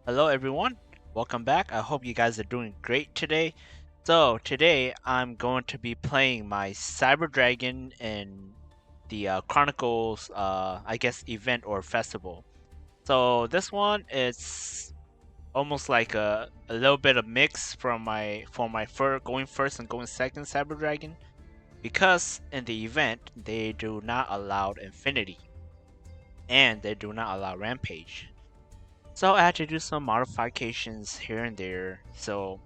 Hello everyone, welcome back. I hope you guys are doing great today. So today I'm going to be playing my Cyber Dragon in the Chronicles, I guess event or festival. So this one is almost like a little bit of mix from my going first and going second Cyber Dragon, because in the event they do not allow Infinity and they do not allow Rampage. So I had to do some modifications here and there. So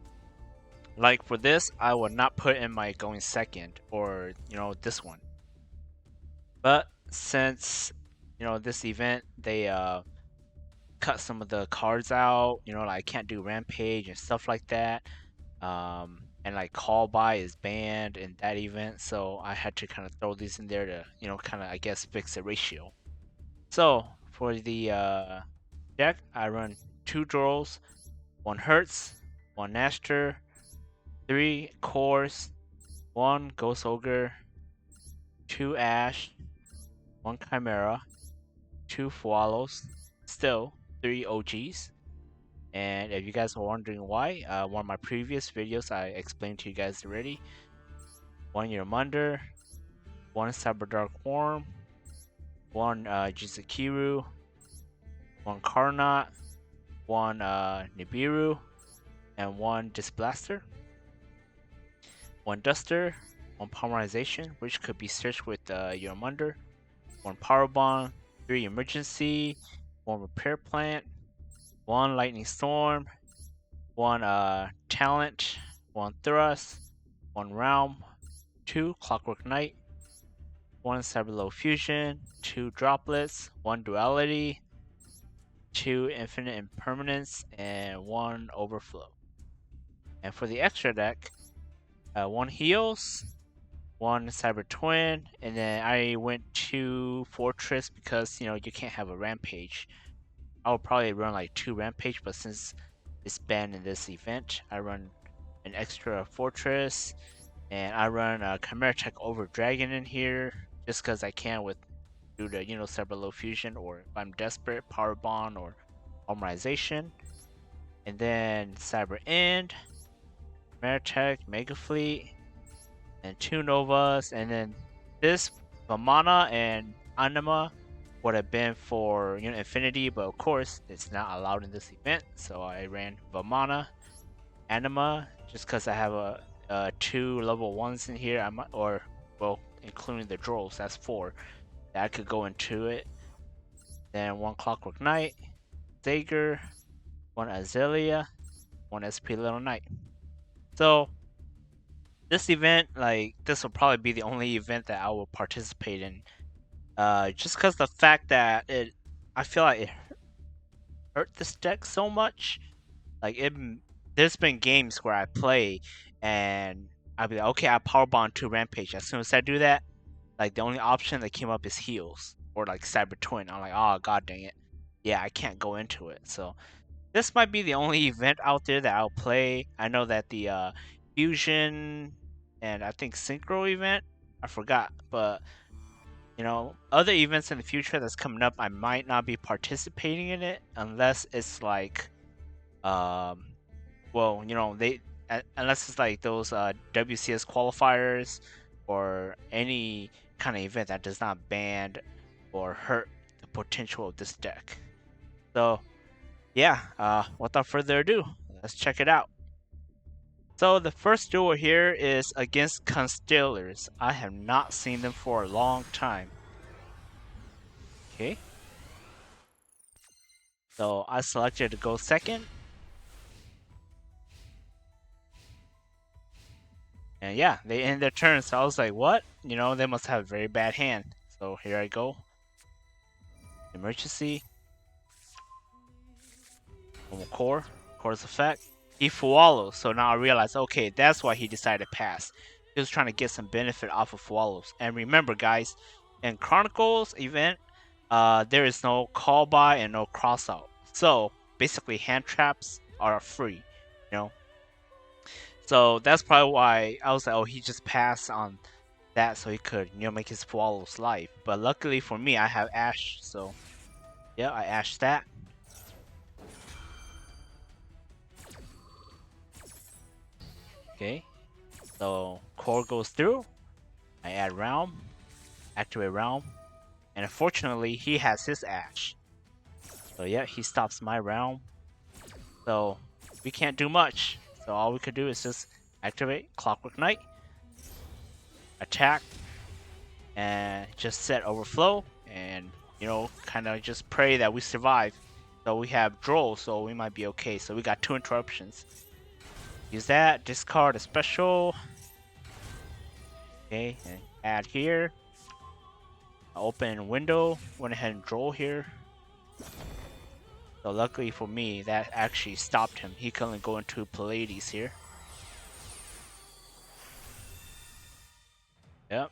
like for this, I will not put in my going second or this one. But since this event they cut some of the cards out, like I can't do Rampage and stuff like that. And like call by is banned in that event, so I had to kind of throw these in there to kind of I guess fix the ratio. So for the deck, I run two draws, one Hertz, one Naster, three Cores, one Ghost Ogre, two Ash, one Chimera, two Fualos, still three OGs. And if you guys are wondering why, one of my previous videos I explained to you guys already. One Yurmunder, one Cyberdark Worm, one Jizukiru, one Karnot, one Nibiru, and one Disblaster. One Duster, one Polymerization, which could be searched with Yurmunder, one Power Bomb, three Emergency, one Repair Plant, one Lightning Storm, one Talent, one Thrust, one Realm, two Clockwork Knight, one Cyberlow Fusion, two Droplets, one Duality, two Infinite Impermanence, and one Overflow. And for the extra deck, one Heals, one Cyber Twin, and then I went to Fortress because you can't have a Rampage. I would probably run like two Rampage, but since it's banned in this event, I run an extra Fortress, and I run a Chimera Tech over Dragon in here just because I can with due to Cyber Low Fusion, or if I'm desperate, Power Bond or Polymerization. And then Cyber End, Chimera Tech, Mega Fleet, and two Novas, and then this Vamana and Anima would have been for Infinity, but of course it's not allowed in this event, so I ran Vamana, Anima, just because I have a two level ones in here. Or well, including the Drolls, that's four that I could go into it. Then one Clockwork Knight, Zager, one Azalea, one SP Little Knight. So this event, like this will probably be the only event that I will participate in. Just because the fact that I feel like it hurt this deck so much. Like there's been games where I play and I'll be like, okay, I power bond to Rampage. As soon as I do that, like the only option that came up is heals or like Cyber Twin. I'm like, oh god dang it, yeah, I can't go into it. So this might be the only event out there that I'll play. I know that the Fusion and I think Synchro event, I forgot, but other events in the future that's coming up, I might not be participating in it unless it's like, um, well, they unless it's like those WCS qualifiers or any kind of event that does not ban or hurt the potential of this deck. So yeah, without further ado, let's check it out. So the first duel here is against Constellars. I have not seen them for a long time. Okay. So I selected to go second. And yeah, they end their turn. So I was like, what? They must have a very bad hand. So here I go. Emergency. Normal core. Core's effect. He Fualos. So now I realize, okay, that's why he decided to pass. He was trying to get some benefit off of Fualos. And remember, guys, in Chronicles event, there is no call by and no cross out. So basically, hand traps are free. You know. So that's probably why I was like, oh, he just passed on that so he could, make his Fualos live. But luckily for me, I have Ash, so yeah, I Ash that. Okay, so core goes through. I add realm, activate realm, and unfortunately he has his ash. So yeah, he stops my realm. So we can't do much. So all we could do is just activate Clockwork Knight, attack, and just set overflow, and kind of just pray that we survive. So we have draw, so we might be okay. So we got 2 interruptions. Use that, discard a special. Okay, and add here. Open window, went ahead and draw here. So luckily for me, that actually stopped him. He couldn't go into Pallades here. Yep.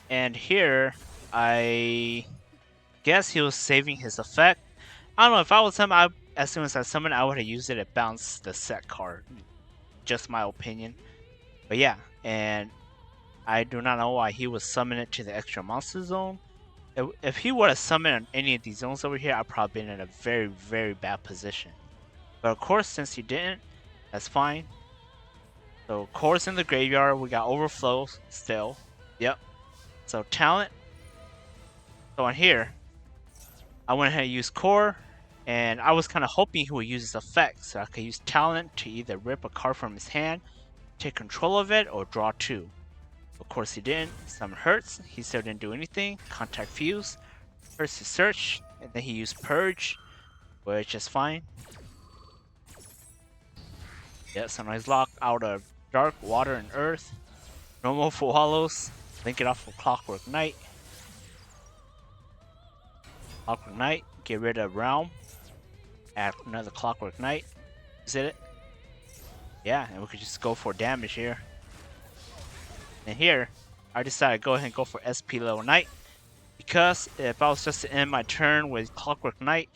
And here, I guess he was saving his effect. I don't know, if I was him, as soon as I summoned, I would have used it to bounce the set card. Just my opinion. But yeah, and I do not know why he would summon it to the extra monster zone. If he would have summoned on any of these zones over here, I'd probably been in a very, very bad position. But of course, since he didn't, that's fine. So core's in the graveyard, we got overflow still. Yep. So talent. So on here, I went ahead and used core, and I was kind of hoping he would use his effect, so I could use talent to either rip a card from his hand, take control of it, or draw 2. Of course he didn't. Some hurts, he still didn't do anything. Contact Fuse, hurts his search, and then he used Purge, which is fine. Yeah, Sunrise Lock out of Dark, Water, and Earth. Normal Full Hollows, link it off with Clockwork Knight. Clockwork Knight, get rid of Realm. Add another Clockwork Knight. Is it? Yeah, and we could just go for damage here. And here, I decided to go ahead and go for SP level Knight. Because if I was just to end my turn with Clockwork Knight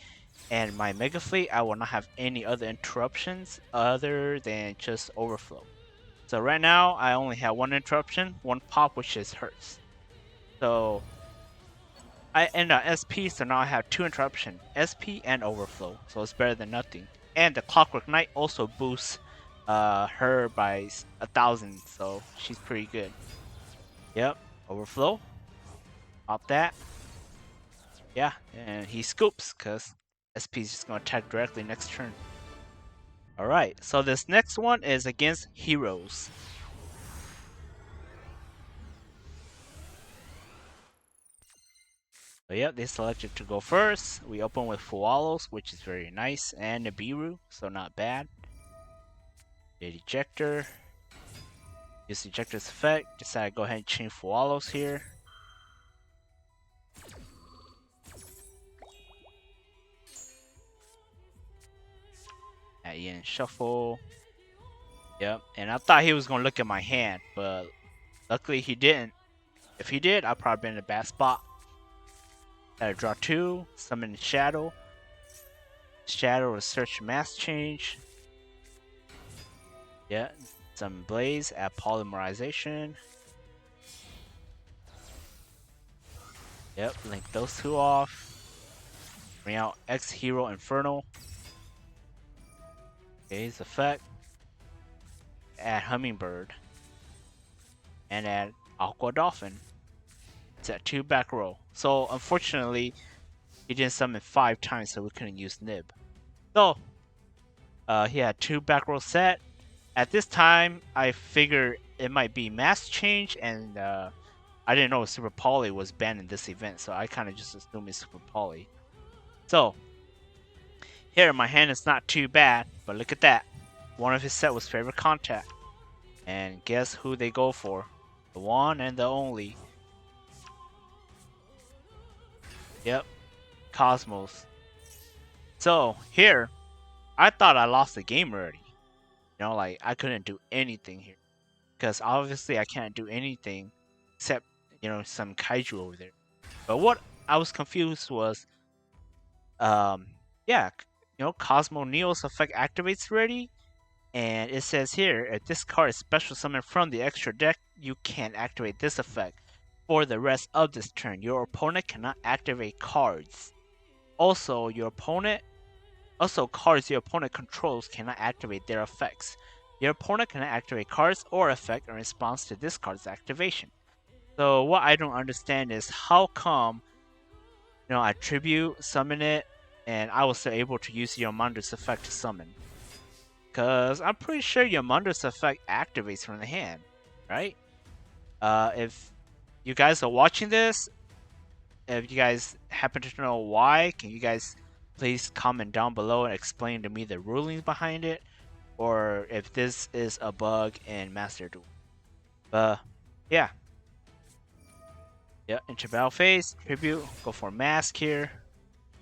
and my Mega Fleet, I will not have any other interruptions other than just Overflow. So right now, I only have 1 interruption, 1 pop, which is hurts. So I end on SP, so now I have 2 interruption, SP and Overflow, so it's better than nothing. And the Clockwork Knight also boosts her by 1,000, so she's pretty good. Yep, Overflow. Pop that. Yeah, and he scoops, because SP is just going to attack directly next turn. Alright, so this next one is against Heroes. So yep, they selected to go first. We open with Fualos, which is very nice, and Nibiru, so not bad. Did Ejector. Use Ejector's effect. Decide to go ahead and chain Fualos here. Add in Shuffle. Yep, and I thought he was going to look at my hand, but luckily he didn't. If he did, I'd probably been in a bad spot. Gotta draw 2, summon Shadow. Shadow to search mass change. Yeah, summon Blaze, add Polymerization. Yep, link those 2 off. Bring out X Hero Infernal. Okay, his effect. Add Hummingbird. And add Aqua Dolphin. It's at 2 back row. So unfortunately, he didn't summon 5 times, so we couldn't use Nib. So he had 2 back row set. At this time, I figured it might be mass change, and I didn't know Super Poly was banned in this event, so I kind of just assumed it's Super Poly. So here, my hand is not too bad, but look at that. One of his set was Favorite Contact. And guess who they go for? The one and the only. Yep, Cosmos. So here, I thought I lost the game already. Like I couldn't do anything here. Because obviously I can't do anything except, some kaiju over there. But what I was confused was, yeah, Cosmo Neo's effect activates already. And it says here, if this card is special summoned from the extra deck, you can activate this effect. For the rest of this turn, your opponent cannot activate cards. Also, cards your opponent controls cannot activate their effects. Your opponent can activate cards or effect in response to this card's activation. So what I don't understand is how come, I tribute, summon it, and I was still able to use Yamander's effect to summon. Because I'm pretty sure Yamander's effect activates from the hand, right? If you guys are watching this, if you guys happen to know why, can you guys please comment down below and explain to me the rulings behind it? Or if this is a bug in Master Duel. But, yeah. Yeah, into battle phase, tribute, go for mask here.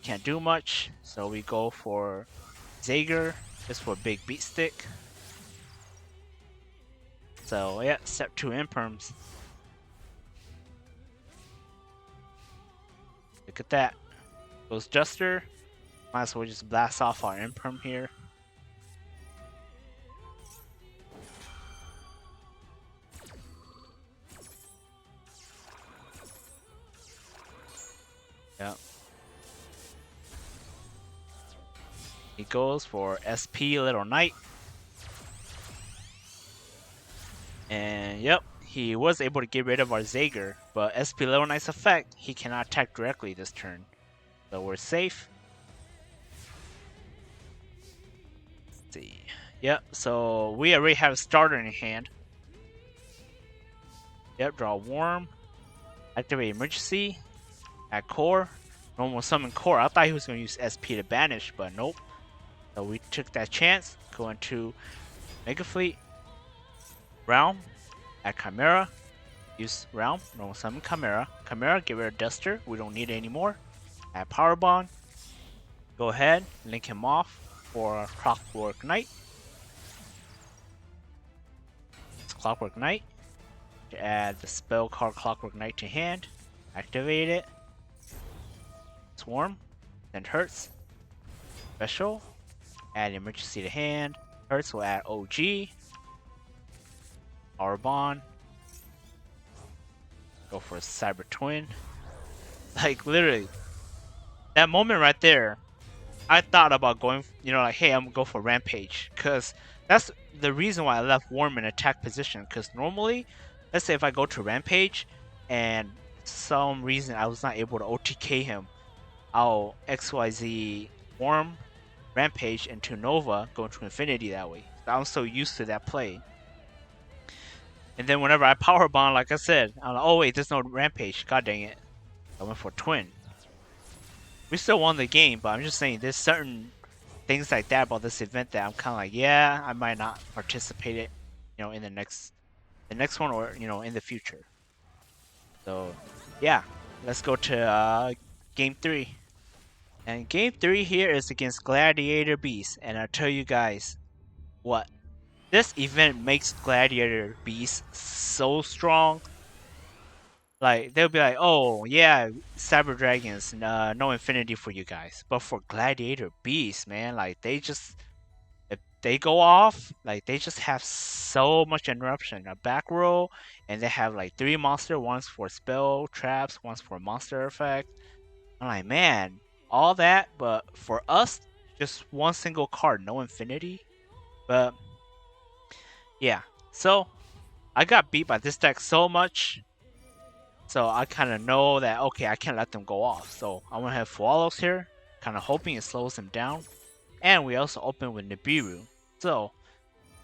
Can't do much, so we go for Zager, just for big beat stick. So yeah, step 2 imperms. Look at that. Goes Duster. Might as well just blast off our imperm here. Yep. He goes for SP Little Knight. And yep, he was able to get rid of our Zager, but SP Little Knight's effect, he cannot attack directly this turn. So we're safe. Let's see. Yep, so we already have a starter in hand. Yep, draw Worm. Activate Emergency. Add Core. Normal summon Core. I thought he was going to use SP to banish, but nope. So we took that chance. Go into Mega Fleet. Realm. Add Chimera. Use Realm. Normal summon Chimera. Chimera, get rid of Duster. We don't need it anymore. Add Power Bond. Go ahead. Link him off for Clockwork Knight. It's Clockwork Knight. To add the spell card Clockwork Knight to hand. Activate it. Swarm. Send Hurts. Special. Add Emergency to hand. Hurts will add OG. Power Bond. Go for a Cyber Twin. Like, literally. That moment right there, I thought about going, like, hey, I'm gonna go for Rampage. Because that's the reason why I left Worm in attack position. Because normally, let's say if I go to Rampage and some reason I was not able to OTK him, I'll XYZ Worm, Rampage into Nova, go into Infinity that way. I'm so used to that play. And then whenever I Power Bond, like I said, I'm like, oh wait, there's no Rampage. God dang it. I went for Twin. We still won the game, but I'm just saying there's certain things like that about this event that I'm kind of like, yeah, I might not participate it, in the next one, or in the future. So, yeah, let's go to game 3. And game 3 here is against Gladiator Beast, and I'll tell you guys what, this event makes Gladiator Beast so strong. Like, they'll be like, oh yeah, Cyber Dragons, no Infinity for you guys. But for Gladiator Beast, man, like, if they go off, like, they just have so much interruption. A back row, and they have like 3 monster, one's for spell traps, one's for monster effect. I'm like, man, all that, but for us, just one single card, no Infinity. But yeah, so I got beat by this deck so much, so I kind of know that, okay, I can't let them go off. So I'm gonna have Fualos here, kind of hoping it slows them down. And we also open with Nibiru, so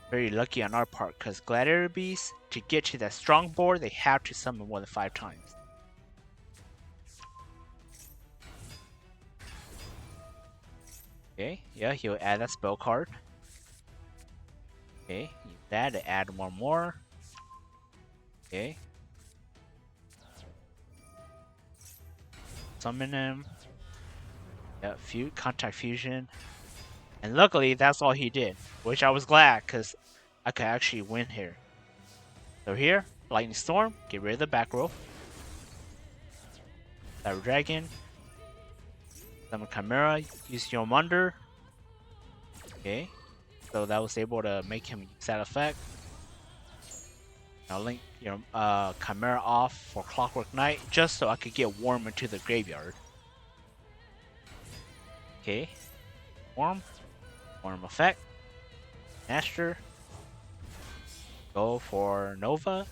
very lucky on our part, because Gladiator Beasts, to get to that strong board, they have to summon more than 5 times. Okay, yeah, he'll add that spell card. Okay, use that to add one more. Okay. Summon him. Yeah, contact fusion. And luckily, that's all he did, which I was glad, because I could actually win here. So here, Lightning Storm, get rid of the back row. Cyber Dragon. Summon Chimera, use Yomunder. Okay, so that was able to make him use that effect. Now link Chimera off for Clockwork Knight, just so I could get Worm into the graveyard. Okay, Worm effect, Master, Go for Nova.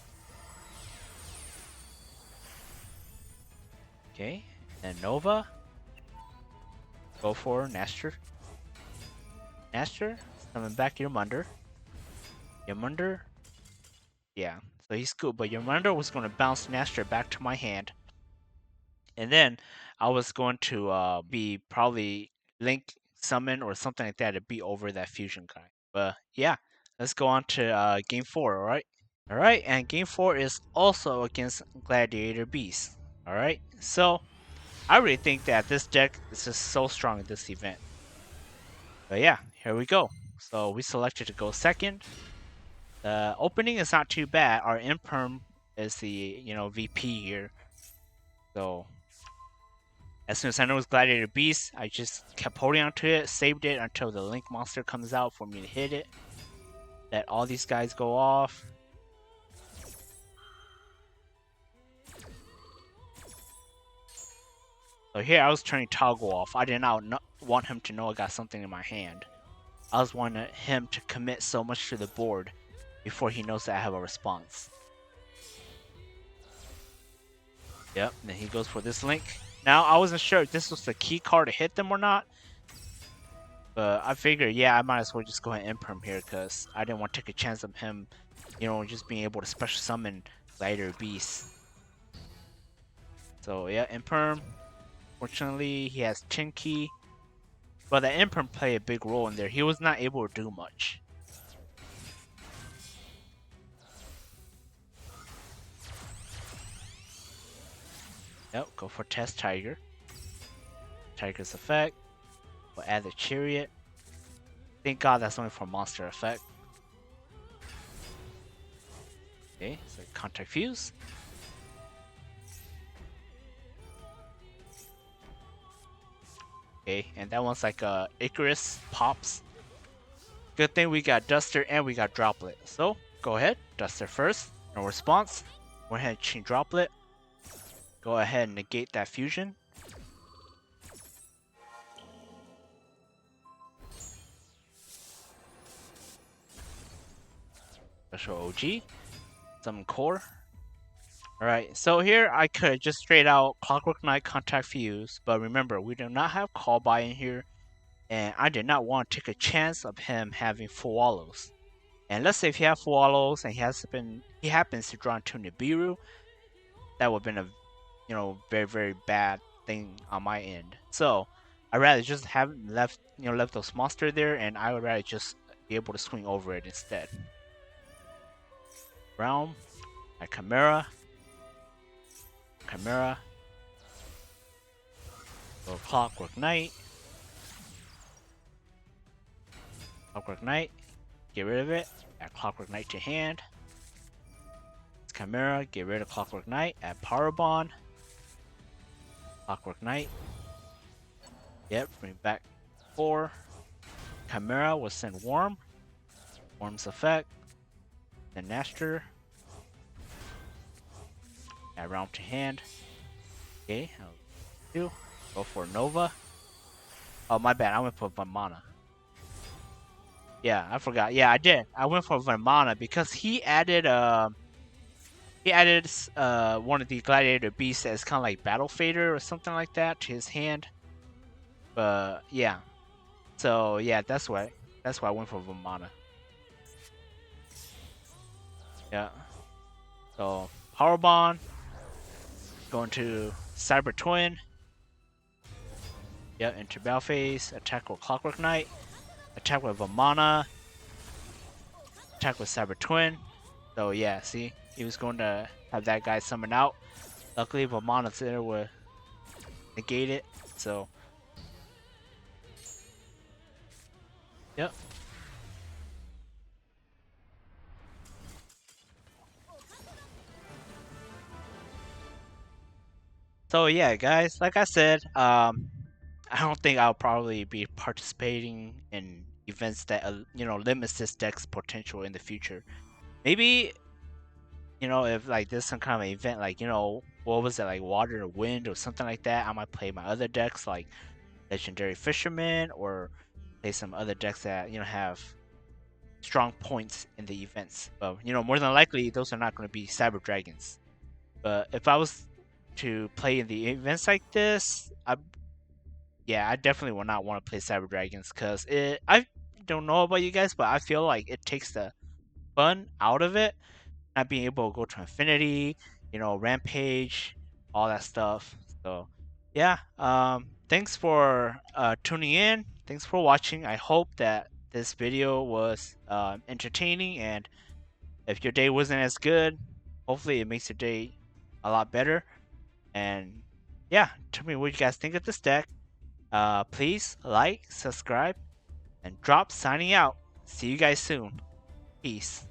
Okay, and Nova. Go for Nestor. Nestor, summon back your Munder. Your Munder. Yeah, so he's cool, but your Munder was going to bounce Nestor back to my hand. And then I was going to be probably Link summon or something like that to beat over that fusion guy. But yeah, let's go on to game 4, alright? Alright, and game 4 is also against Gladiator Beast. Alright, so I really think that this deck is just so strong in this event. But yeah, here we go. So we selected to go second. The opening is not too bad. Our Imperm is the VP here. So as soon as I know it's Gladiator Beast, I just kept holding onto it, saved it until the Link monster comes out for me to hit it. Let all these guys go off. So here I was turning Toggle off. I did not want him to know I got something in my hand. I was wanting him to commit so much to the board before he knows that I have a response. Yep, and then he goes for this Link. Now, I wasn't sure if this was the key card to hit them or not. But I figured, yeah, I might as well just go ahead and Imperm here because I didn't want to take a chance of him, just being able to special summon Gladiator Beast. So, yeah, Imperm. Fortunately, he has Chinky. But the Imperm played a big role in there. He was not able to do much. Yep, go for Test Tiger. Tiger's effect. We'll add the Chariot. Thank God that's only for monster effect. Okay, so Contact Fuse. Okay, and that one's like Icarus Pops. Good thing we got Duster and we got Droplet. So, go ahead, Duster first. No response. Go ahead and chain Droplet. Go ahead and negate that fusion. Special OG. Summon Core. Alright, so here I could just straight out Clockwork Knight Contact Fuse, but remember, we do not have Call By in here, and I did not want to take a chance of him having full wallows. And let's say if he has full wallows and he happens to draw into Nibiru, that would have been a very, very bad thing on my end. So I'd rather just have left those monsters there, and I would rather just be able to swing over it instead. Realm, my Chimera, or Clockwork Knight, get rid of it, add Clockwork Knight to hand. Chimera, get rid of Clockwork Knight, add Power Bond, Clockwork Knight. Yep, bring back 4. Chimera will send Worm. Worm's effect. Then Nestor. Add Realm to hand. Okay, do. Go for Nova. Oh, my bad, I went for Vimana. Yeah, I forgot. Yeah, I did. I went for Vimana because he added one of the Gladiator Beasts that's kind of like Battle Fader or something like that to his hand. But yeah, so yeah, that's why I went for Vimana. Yeah. So Power Bond, going to Cyber Twin. Yeah, into battle phase. Attack with Clockwork Knight. Attack with Vimana. Attack with Cyber Twin. So yeah, see, he was going to have that guy summon out. Luckily, Vimana's there would negate it. So yep. So yeah, guys, like I said, I don't think I'll probably be participating in events that limits this deck's potential in the future. Maybe if like there's some kind of event like what was it, like Water or Wind or something like that, I might play my other decks like Legendary Fisherman or play some other decks that have strong points in the events. But more than likely, those are not going to be cyber dragons. But if I was to play in the events like this, I definitely would not want to play cyber dragons because I don't know about you guys, but I feel like it takes the fun out of it. Not being able to go to infinity, rampage, all that stuff. So yeah, thanks for tuning in. Thanks for watching. I hope that this video was entertaining, and if your day wasn't as good, hopefully it makes your day a lot better. And yeah, tell me what you guys think of this deck. Please like, subscribe, and drop signing out. See you guys soon. Peace.